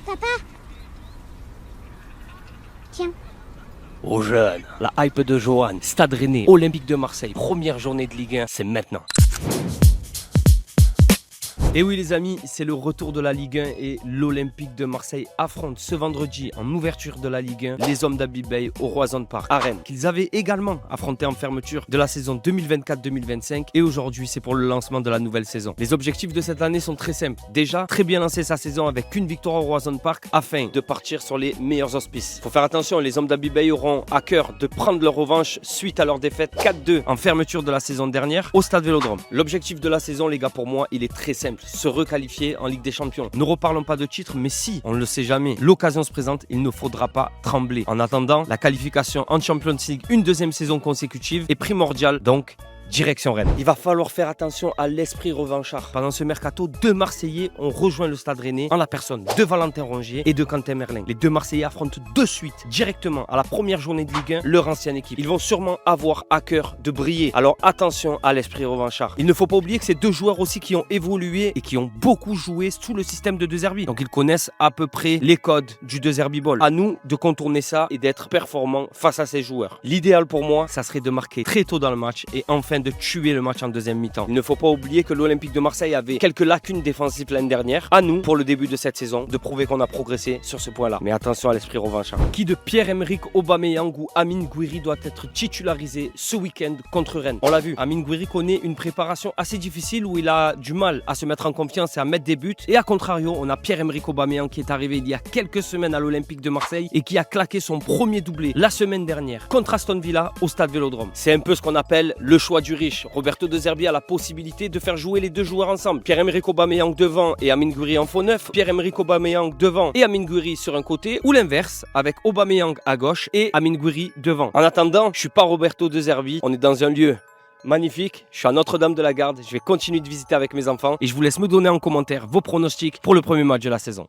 Papa. Tiens. Aux jeunes, la hype de Johan, Stade Rennais, Olympique de Marseille, première journée de Ligue 1, c'est maintenant. Et oui les amis, c'est le retour de la Ligue 1 et l'Olympique de Marseille affronte ce vendredi en ouverture de la Ligue 1 les hommes d'Abibay au Roison Park à Rennes, qu'ils avaient également affronté en fermeture de la saison 2024-2025 et aujourd'hui c'est pour le lancement de la nouvelle saison. Les objectifs de cette année sont très simples. Déjà, très bien lancer sa saison avec une victoire au Roison Park afin de partir sur les meilleurs auspices. Faut faire attention, les hommes d'Abibay auront à cœur de prendre leur revanche suite à leur défaite 4-2 en fermeture de la saison dernière au Stade Vélodrome. L'objectif de la saison les gars pour moi il est très simple. Se requalifier en Ligue des Champions. Ne reparlons pas de titre, mais si, on ne le sait jamais, l'occasion se présente, il ne faudra pas trembler. En attendant, la qualification en Champions League, une deuxième saison consécutive, est primordiale, donc direction Rennes. Il va falloir faire attention à l'esprit revanchard. Pendant ce mercato, deux Marseillais ont rejoint le Stade Rennais en la personne de Valentin Rongier et de Quentin Merlin. Les deux Marseillais affrontent de suite, directement à la première journée de Ligue 1, leur ancienne équipe. Ils vont sûrement avoir à cœur de briller. Alors attention à l'esprit revanchard. Il ne faut pas oublier que c'est deux joueurs aussi qui ont évolué et qui ont beaucoup joué sous le système de De Zerbi. Donc ils connaissent à peu près les codes du De Zerbi Ball. À nous de contourner ça et d'être performants face à ces joueurs. L'idéal pour moi, ça serait de marquer très tôt dans le match et enfin de tuer le match en deuxième mi-temps. Il ne faut pas oublier que l'Olympique de Marseille avait quelques lacunes défensives l'année dernière. À nous, pour le début de cette saison, de prouver qu'on a progressé sur ce point-là. Mais attention à l'esprit revanchard. Qui de Pierre-Emerick Aubameyang ou Amine Gouiri doit être titularisé ce week-end contre Rennes? On l'a vu, Amine Gouiri connaît une préparation assez difficile où il a du mal à se mettre en confiance et à mettre des buts. Et à contrario, on a Pierre-Emerick Aubameyang qui est arrivé il y a quelques semaines à l'Olympique de Marseille et qui a claqué son premier doublé la semaine dernière contre Aston Villa au Stade Vélodrome. C'est un peu ce qu'on appelle le choix du riche. Roberto De Zerbi a la possibilité de faire jouer les deux joueurs ensemble. Pierre-Emerick Aubameyang devant et Amine Gouiri en faux neuf. Pierre-Emerick Aubameyang devant et Amine Gouiri sur un côté. Ou l'inverse, avec Aubameyang à gauche et Amine Gouiri devant. En attendant, je suis pas Roberto De Zerbi. On est dans un lieu magnifique. Je suis à Notre-Dame de la Garde. Je vais continuer de visiter avec mes enfants. Et je vous laisse me donner en commentaire vos pronostics pour le premier match de la saison.